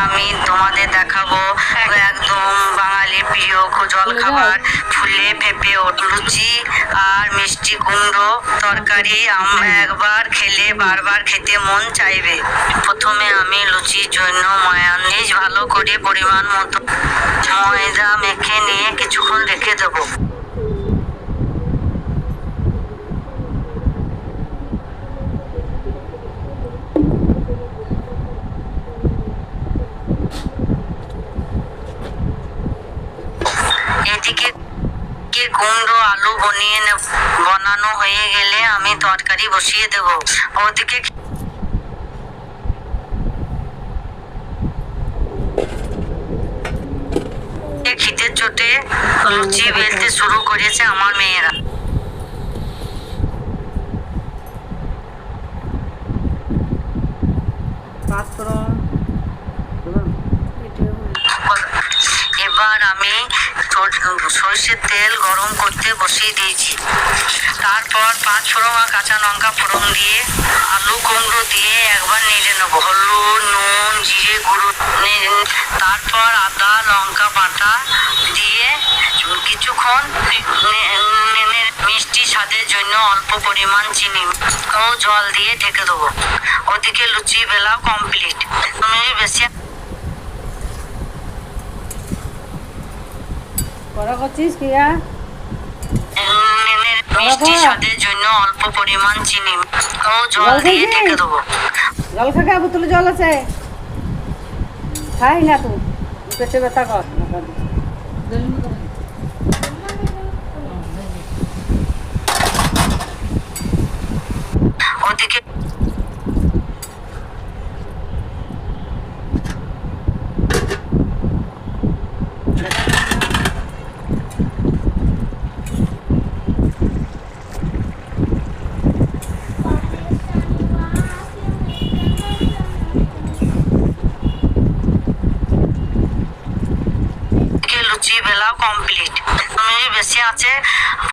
আমি তোমাদের দেখাবো একদম বাঙালির প্রিয় জলখাবার ফুলে ফেঁপে লুচি আর মিষ্টি কুমড়ো তরকারি। একবার খেলে বারবার খেতে মন চাইবে। প্রথমে আমি লুচির জন্য মায়োনিজ ভালো করে পরিমাণ মতো ময়দা মেখে নিয়ে কিছুক্ষণ রেখে দেবো। এদিকে কুমড়ো আলু বানানো হয়ে গেলে আমি তরকারি বসিয়ে দেব। ওদিকে খিদের চোটে লুচি বেলতে শুরু করেছে আমার মেয়েরা। এবার আমি সরষের তেল গরম করতে বসিয়ে দিয়েছি। তারপর 5 ফোড়ন আর কাঁচা লঙ্কা ফোড়ন দিয়ে আলু কুমড়ো দিয়ে একবার নেড়ে নেবো। হলুদ নুন জিরে গুঁড়ো, তারপর আদা লঙ্কা বাটা দিয়ে কিছুক্ষণ মিষ্টি স্বাদের জন্য অল্প পরিমাণ চিনি ও জল দিয়ে ঢেকে দেবো। ওদিকে লুচি বেলা কমপ্লিট। তুমি বেশি মিষ্টি স্বাদের জন্য অল্প পরিমাণ চিনি ও জল দিয়ে ঢেকে দেবো। জল খাকে বোতলে জল আছে, খাই না তো পেটে ব্যথা কর। ওদিকে লুচি বেলা কমপ্লিট। তুমি বেশি আছে